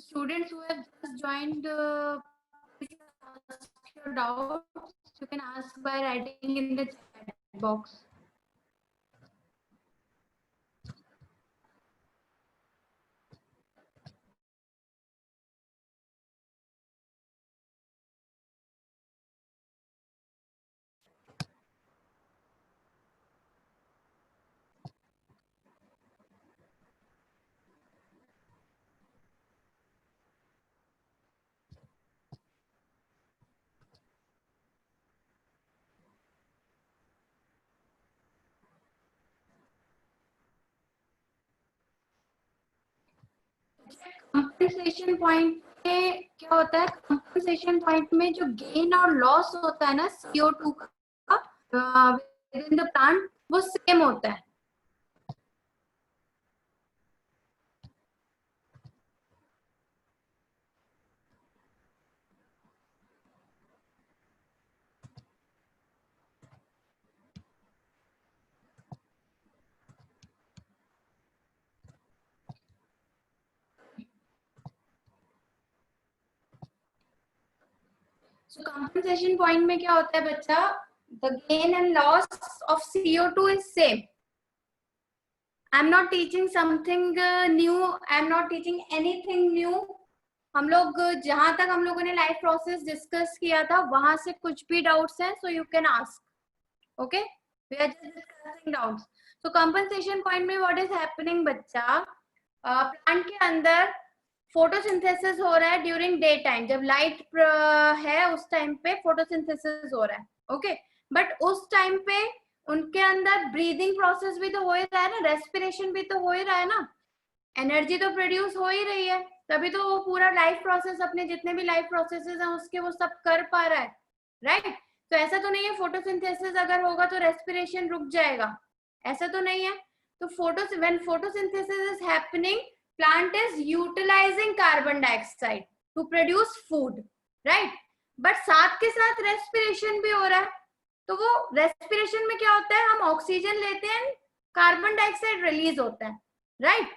Students who have just joined, please ask your doubts. You can ask by writing in the chat box. Compensation point में क्या होता है? Compensation point में जो gain और loss होता है ना CO2 का विद इन द प्लांट, वो सेम होता है. So compensation point में क्या होता है बच्चा? The gain and loss of CO2 is same. I'm not teaching something new. I'm not teaching anything new. हम लोग जहां तक हम लोगों ने लाइफ प्रोसेस डिस्कस किया था वहां से कुछ भी डाउट्स हैं, so you can ask. Okay? We are just discussing doubts. So compensation point में what is happening बच्चा? प्लांट के अंदर फोटोसिंथेसिस हो रहा है ड्यूरिंग डे टाइम. जब लाइट है उस टाइम पे फोटोसिंथेसिस हो रहा है. ओके, बट उस टाइम पे उनके अंदर ब्रीदिंग प्रोसेस भी तो हो ही रहा है ना, रेस्पिरेशन भी तो हो ही रहा है ना, एनर्जी तो प्रोड्यूस हो ही रही है, तभी तो वो पूरा लाइफ प्रोसेस, अपने जितने भी लाइफ प्रोसेसेस हैं उसके वो सब कर पा रहा है. राइट? तो ऐसा तो नहीं है फोटोसिंथेसिस अगर होगा तो रेस्पिरेशन रुक जाएगा, ऐसा तो नहीं है. तो when photosynthesis is happening, plant is utilizing carbon dioxide to produce food, right? But साथ के साथ रेस्पिरेशन भी हो रहा है. तो वो रेस्पिरेशन में क्या होता है? हम ऑक्सीजन लेते हैं, कार्बन डाइऑक्साइड रिलीज होता है. राइट?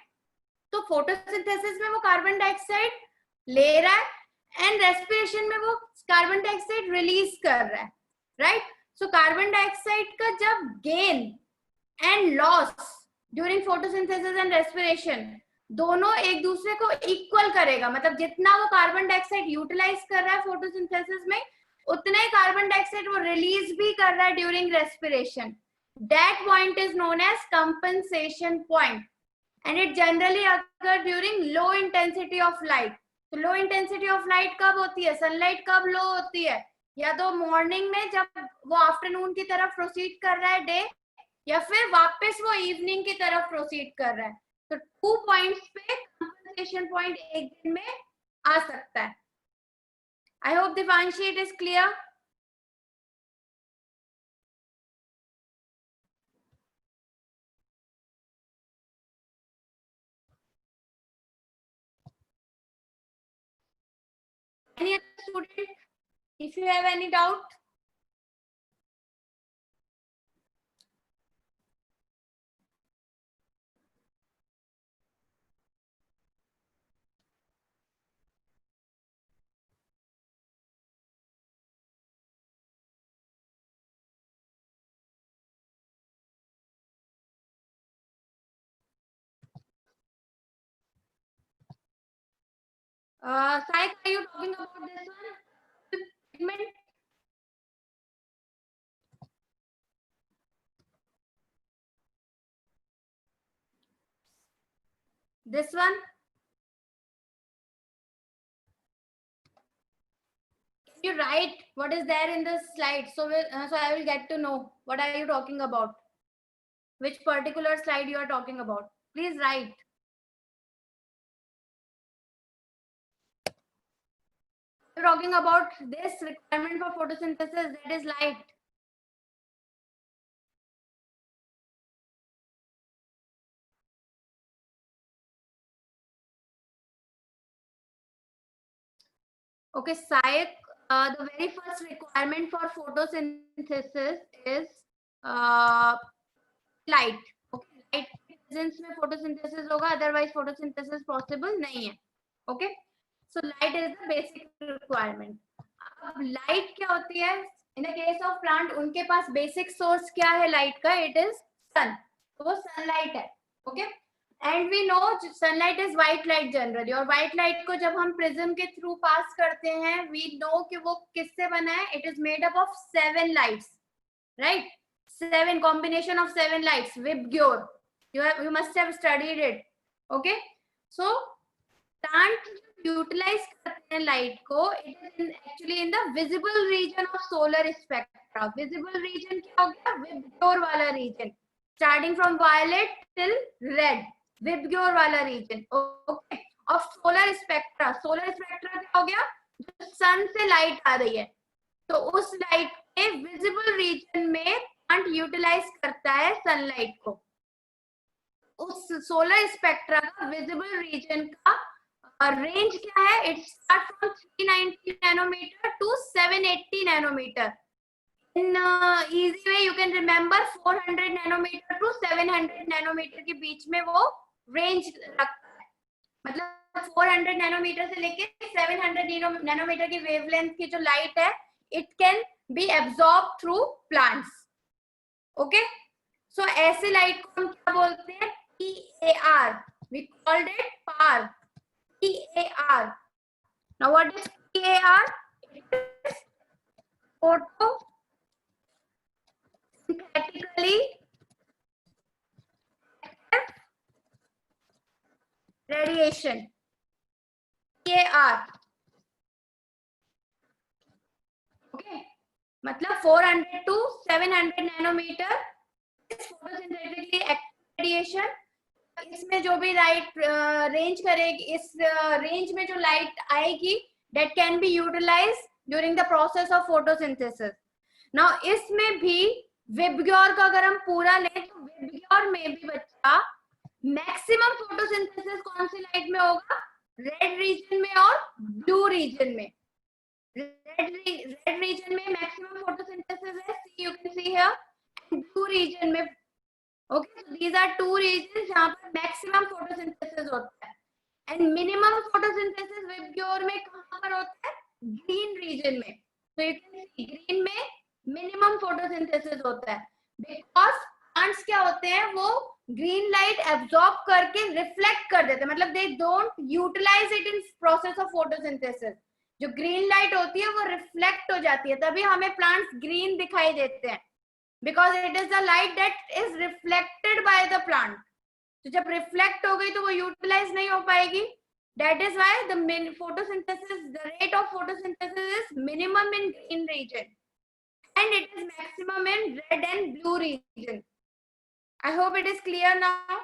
तो फोटोसिंथेसिस में वो कार्बन डाइऑक्साइड ले रहा है एंड रेस्पिरेशन में वो कार्बन डाइऑक्साइड रिलीज कर रहा है. राइट? सो कार्बन डाइऑक्साइड का जब gain and loss during photosynthesis and respiration दोनों एक दूसरे को इक्वल करेगा. मतलब जितना वो कार्बन डाइऑक्साइड यूटिलाइज कर रहा है फोटोसिंथेसिस में, उतना ही कार्बन डाइऑक्साइड वो रिलीज भी कर रहा है during respiration. That point is known as compensation point and it generally occur during low intensity of light. तो लो इंटेंसिटी ऑफ लाइट कब होती है? सनलाइट कब लो होती है? या तो मॉर्निंग में जब वो आफ्टरनून की तरफ प्रोसीड कर रहा है डे, या फिर वापस वो इवनिंग की तरफ प्रोसीड कर रहा है. तो 2 पॉइंट्स पे कंपनसेशन पॉइंट एक दिन में आ सकता है. I hope Divanshi it is clear. Any other student, if you have any doubt? Sai, are you talking about this one? Pigment? This one? Can you write what is there in the slide? So I will get to know what are you talking about. Which particular slide you are talking about? Please write. You're talking about this requirement for photosynthesis, that is light. Okay, Sayak, the very first requirement for photosynthesis is light. Okay, light presence में photosynthesis होगा, otherwise photosynthesis possible नहीं है. Okay, So light is the basic requirement. अब light क्या होती है? In the case of plant, उनके पास basic source क्या है light का? It is sun. तो वो sunlight है. Okay? And we know sunlight is white light generally. और white light को जब हम prism के through pass करते हैं, we know कि वो किससे बना है? It is made up of 7 lights, right? 7 combination of 7 lights. Vibgyor. You must have studied it. Okay? So plant utilize करते हैं light को. It is actually in the visible region of solar spectra. Visible region क्या हो गया? Vibgyor वाला region. Starting from violet till red. Vibgyor वाला region. Okay. Of solar spectra. Solar spectra क्या हो गया? जो sun से light आ रही है. तो उस light के visible region में plant utilize करता है sunlight को. उस सोलर स्पेक्ट्रा का विजिबल रीजन का रेंज क्या है? It start from 390 nanometer to 780 nanometer. In easy way you can remember 400 nanometer to 700 nanometer के बीच में वो रेंज रखता है. मतलब 400 नैनोमीटर से लेके 700 नैनोमीटर की वेवलेंथ की जो लाइट है, it can be absorb through plants. Okay, so ऐसे लाइट को हम क्या बोलते हैं? PAR. We called it PAR. PAR. Now what is PAR? It is photosynthetically active radiation. PAR. Okay. मतलब 400 to 700 nanometer is photosynthetically active radiation. इसमें जो भी लाइट रेंज करेगी, इस रेंज में जो लाइट आएगी, that can be utilized during the process of photosynthesis. Now इसमें भी विबग्योर का अगर हम पूरा लें तो विबग्योर में भी बच्चा मैक्सिमम फोटोसिंथेसिस कौन सी लाइट में होगा? रेड रीजन में और ब्लू रीजन में. रेड रीजन में मैक्सिमम फोटोसिंथेसिस है, you can see here. Blue region में. Okay, so these are two regions जहाँ पर maximum photosynthesis होता है. And minimum photosynthesis विबग्योर में कहाँ पर होता है? Green region में. So you can see green में minimum photosynthesis होता है. Because plants क्या होते हैं? वो green light absorb करके reflect कर देते हैं. मतलब they don't utilize it in process of photosynthesis. जो green light होती है वो reflect हो जाती है, तभी हमें plants green दिखाई देते हैं. Because it is the light that is reflected by the plant. तो जब reflect हो गई तो वो utilize नहीं हो पाएगी. That is why the photosynthesis, the rate of photosynthesis is minimum in green region, and it is maximum in red and blue region. I hope it is clear now.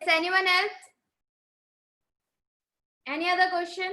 Is anyone else? Any other question?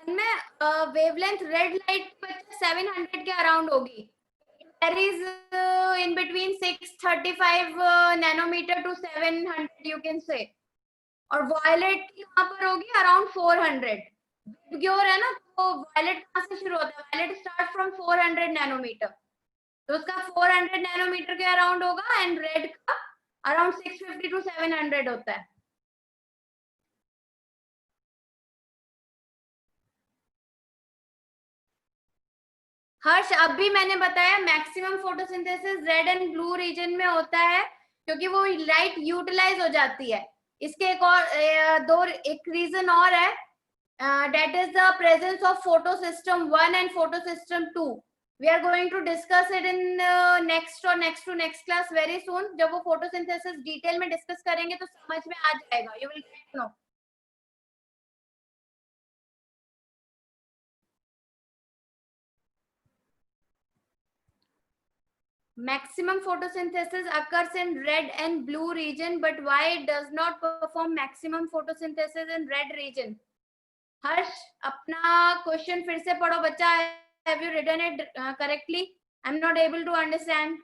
में wavelength red light 700 के around होगी. Varies in between 635 nanometer to 700 you can say. और violet कहाँ पर होगी? Around 400. VIBGYOR है ना, तो वायलेट कहाँ से शुरू होता है? वायलेट स्टार्ट फ्रॉम 400 नैनोमीटर, तो उसका 400 नैनोमीटर के अराउंड होगा. एंड रेड का अराउंड 650 to 700 होता है. हर्ष, अभी मैंने बताया maximum photosynthesis red and blue region में होता है, क्योंकि वो लाइट यूटिलाइज हो जाती है. इसके एक रीजन और है, that is the presence of photosystem 1 and photosystem 2. We are going to discuss it in next or next to next class very soon. जब वो photosynthesis detail में discuss करेंगे तो समझ में आ जाएगा. You will get to know. Maximum photosynthesis occurs in red and blue region, but why it does not perform maximum photosynthesis in red region? हर्ष, अपना question फिर से पढ़ो बच्चा. Have you written it correctly? I'm not able to understand.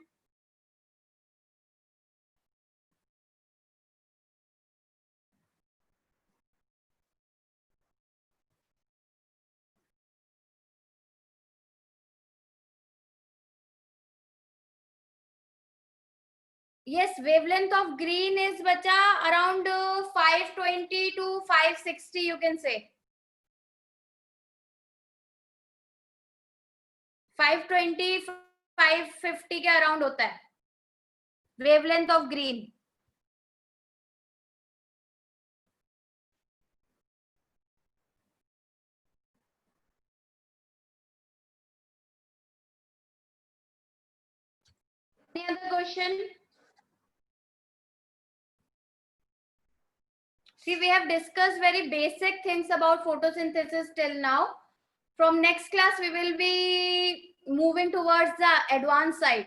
Yes, wavelength of green is bacha around 520 to 560, you can say. 520, 550 के around होता है wavelength of green. Any other question? See, we have discussed very basic things about photosynthesis till now. From next class, we will be moving towards the advanced side.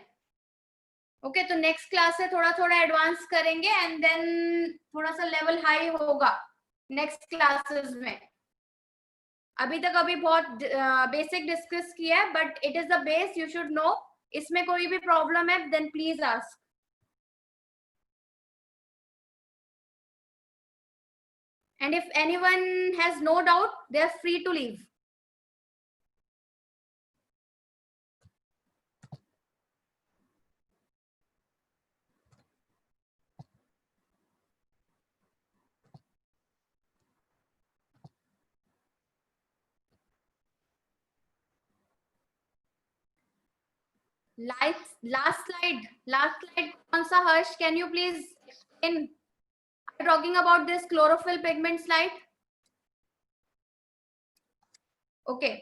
Okay, तो next class से थोड़ा थोड़ा advance करेंगे and then थोड़ा सा level high होगा next classes में. अभी तक अभी बहुत basic discuss किया है, but it is the base, you should know. इसमें कोई भी problem है, then please ask. And if anyone has no doubt, they are free to leave. Last slide कौन सा हर्ष? Can you please explain? Are you talking about this chlorophyll pigment slide? Okay.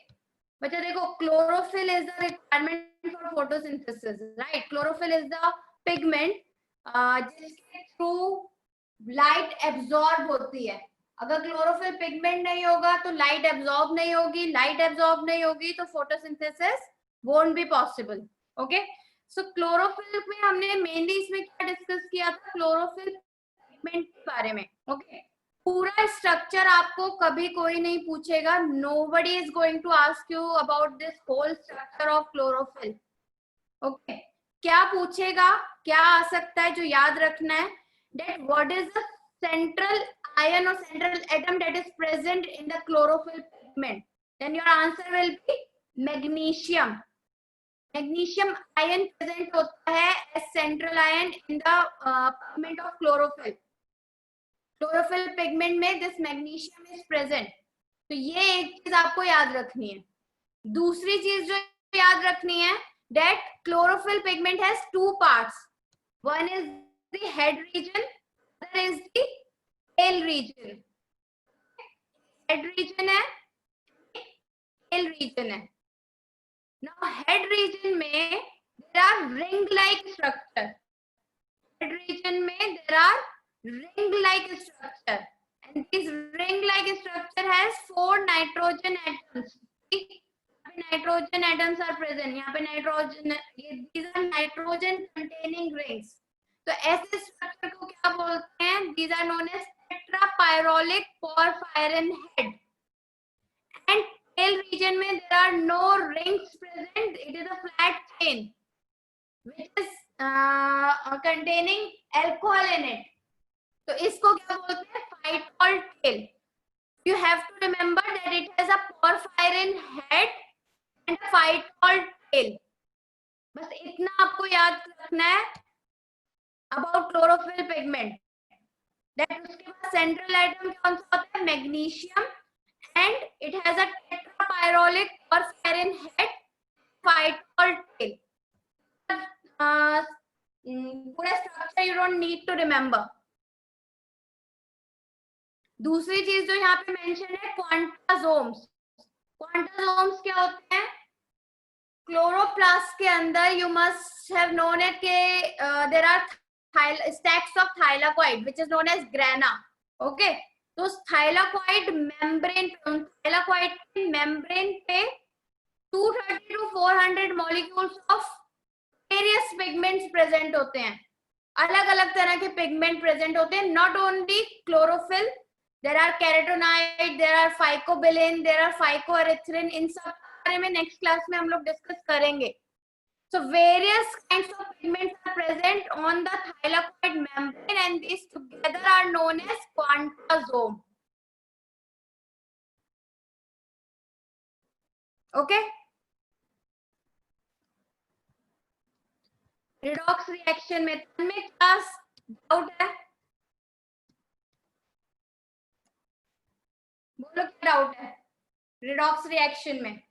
बच्चा देखो, chlorophyll is the requirement for photosynthesis, right? Chlorophyll is the pigment जिसके through light absorb होती है. अगर chlorophyll pigment नहीं होगा तो light absorb नहीं होगी, light absorb नहीं होगी तो photosynthesis won't be possible. Okay? So chlorophyll में हमने mainly इसमें क्या discuss किया था? Chlorophyll pigment के बारे में. Okay? पूरा स्ट्रक्चर आपको कभी कोई नहीं पूछेगा. nobody is going to ask you about this whole structure of chlorophyll. okay, क्या पूछेगा, क्या आ सकता है जो याद रखना है? that what is the central ion or central atom that is present in the chlorophyll pigment? then your answer will be magnesium. magnesium ion present होता है as central ion in the pigment of chlorophyll. Chlorophyll pigment में this magnesium is present. तो ये एक चीज आपको याद रखनी है. दूसरी चीज जो याद रखनी है, that chlorophyll pigment has two parts. One is the head region, other is the tail region. Head region है, टेल रीजन है. नाउ हेड रीजन में there are ring like structure. Head region में there are ring-like structure, and this ring-like structure has 4 nitrogen atoms. Nitrogen atoms are present. यहाँ पे nitrogen, these are nitrogen containing rings. तो ऐसे structure को क्या बोलते हैं? These are known as tetrapyrrolic porphyrin head. And tail region में there are no rings present. It is a flat chain which is containing alcohol in it. तो इसको क्या बोलते हैं? phytol tail. You have to remember that it has a porphyrin head and a phytol tail. बस इतना आपको याद रखना है about chlorophyll pigment. That उसके बाद central atom कौन सा होता है? magnesium, and it has a tetrapyrrolic porphyrin head, phytol tail. पूरा structure you don't need to remember. दूसरी चीज जो यहाँ पे मेंशन है, क्वांटासोम्स. क्वांटासोम्स क्या होते हैं? क्लोरोप्लास्ट के अंदर you must have known it के there are stacks of thylakoid which is known as grana. Okay, तो thylakoid membrane पे 230 to 400 molecules of various pigments present होते हैं. अलग अलग तरह के पिगमेंट प्रेजेंट होते हैं. Not only chlorophyll, there are carotenoid, there are phycobilin, there are phycoerythrin. इन सब बारे में नेक्स्ट क्लास में हम लोग डिस्कस करेंगे. So various kinds of pigments are present on the thylakoid membrane and these together are known as quantazome. Okay. Redox reaction में क्या डाउट है? बोलो क्या डाउट है रिडॉक्स रिएक्शन में?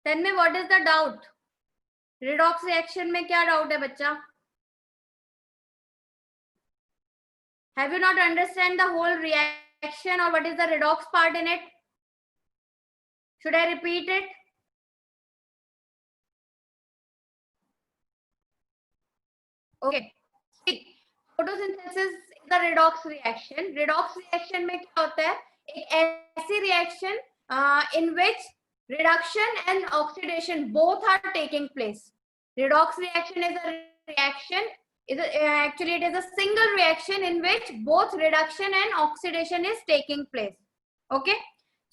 Tanmay what is the doubt? Redox reaction में क्या doubt है बच्चा? Have you not understand the whole reaction or what is the redox part in it? Should I repeat it? Okay. See, photosynthesis is the redox reaction. Redox reaction में क्या होता है? एक ऐसी reaction in which reduction and oxidation both are taking place. Redox reaction is a reaction. Actually, it is a single reaction in which both reduction and oxidation is taking place. Okay.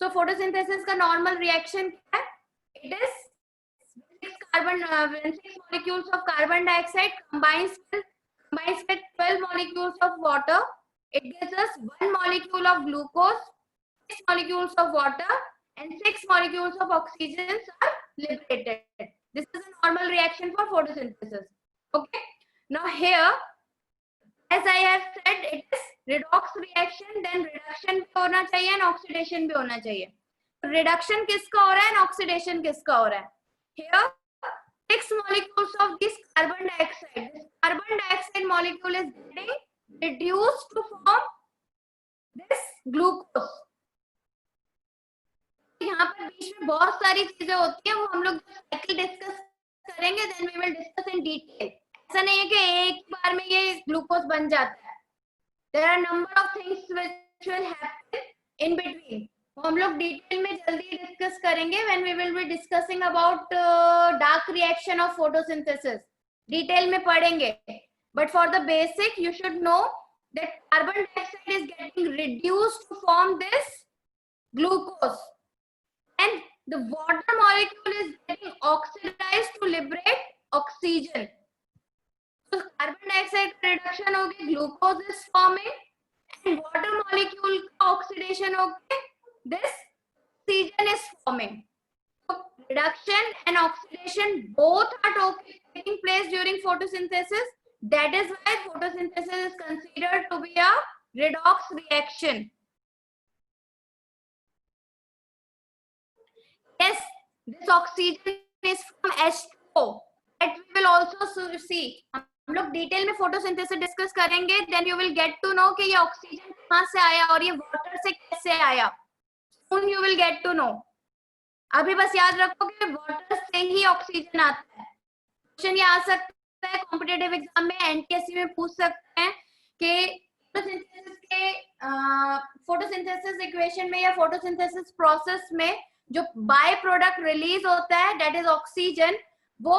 So photosynthesis का normal reaction क्या है? It is when 6 molecules of carbon dioxide combines with 12 molecules of water, it gives us 1 molecule of glucose, 6 molecules of water, and 6 molecules of oxygen are liberated. This is a normal reaction for photosynthesis. Okay. Now here, as I have said, it is redox reaction. Then reduction भी होना चाहिए and oxidation भी होना चाहिए. Reduction किसका हो रहा है and oxidation किसका हो रहा है? Here, 6 molecules of this carbon dioxide. This carbon dioxide molecule is getting reduced to form this glucose. यहाँ पर बीच में बहुत सारी चीजें होती हैं, वो हम लोग साइकिल डिस्कस करेंगे. Then we will discuss in detail. ऐसा नहीं है कि एक बार में ये ग्लूकोज बन जाता है. There are number of things which will happen in between. हम लोग डिटेल में जल्दी डिस्कस करेंगे when we will be discussing about dark reaction of photosynthesis. Detail में पढ़ेंगे. But for the basic you should know that carbon dioxide is getting reduced to form this glucose and the water molecule is getting oxidized to liberate oxygen. So carbon dioxide reduction होगी, glucose is forming and water molecule का oxidation होगी, this oxygen is forming. So reduction and oxidation both are taking place during photosynthesis. That is why photosynthesis is considered to be a redox reaction. Yes, this oxygen is from H2O. That we will also see. हम लोग detail में photosynthesis discuss करेंगे. Then you will get to know कि ये oxygen कहाँ से आया और ये वाटर से कैसे आया. Soon you will get to know. अभी बस याद रखो कि वाटर से ही ऑक्सीजन आता है. क्वेश्चन ये आ सकता है कॉम्पिटिटिव एग्जाम में, एनटीएससी में पूछ सकते हैं कि फोटोसिंथेसिस इक्वेशन में या फोटोसिंथेसिस प्रोसेस में जो बाय प्रोडक्ट रिलीज होता है दैट इज ऑक्सीजन, वो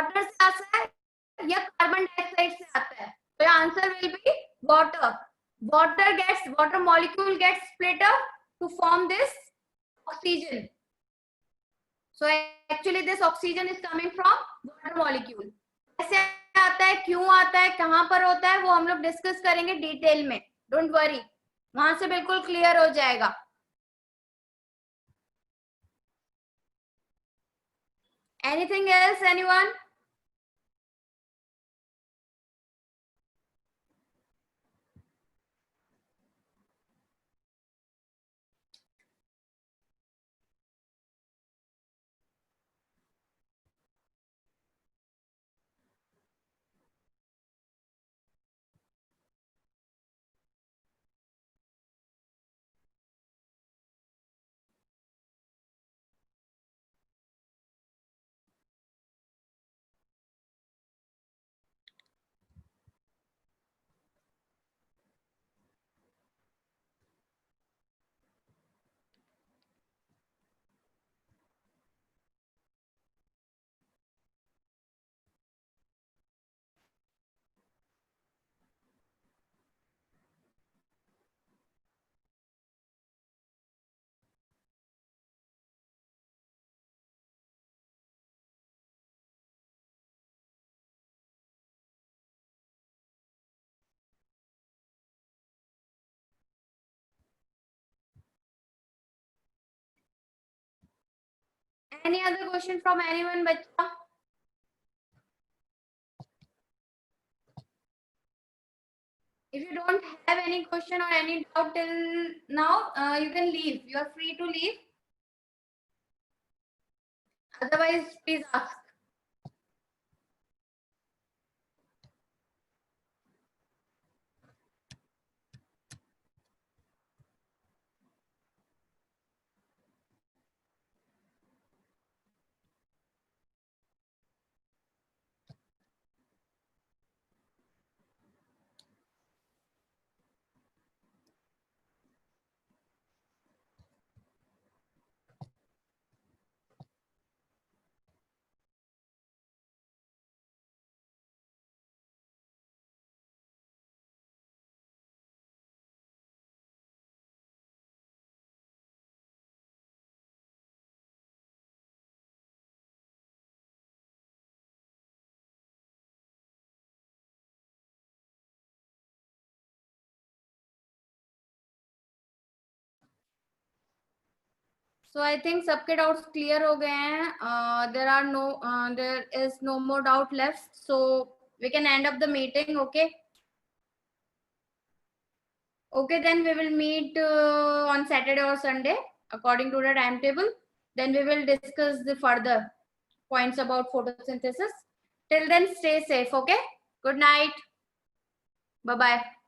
वाटर से आता है या कार्बन डाइऑक्साइड से आता है. तो answer will be water. Water molecule gets split up to form this oxygen. So actually this oxygen is coming from water molecule. कैसे आता है, क्यों आता है, कहां पर होता है, वो हम लोग डिस्कस करेंगे डिटेल में. डोंट वरी, वहां से बिल्कुल क्लियर हो जाएगा. Anything else, anyone? Any other question from anyone, bacha? If you don't have any question or any doubt till now, you can leave. You are free to leave. Otherwise, please ask. So I think सबके doubts clear हो गए हैं. There is no more doubt left. So we can end up the meeting. Okay. Okay, then we will meet on Saturday or Sunday according to the timetable. Then we will discuss the further points about photosynthesis. Till then, stay safe. Okay. Good night. Bye bye.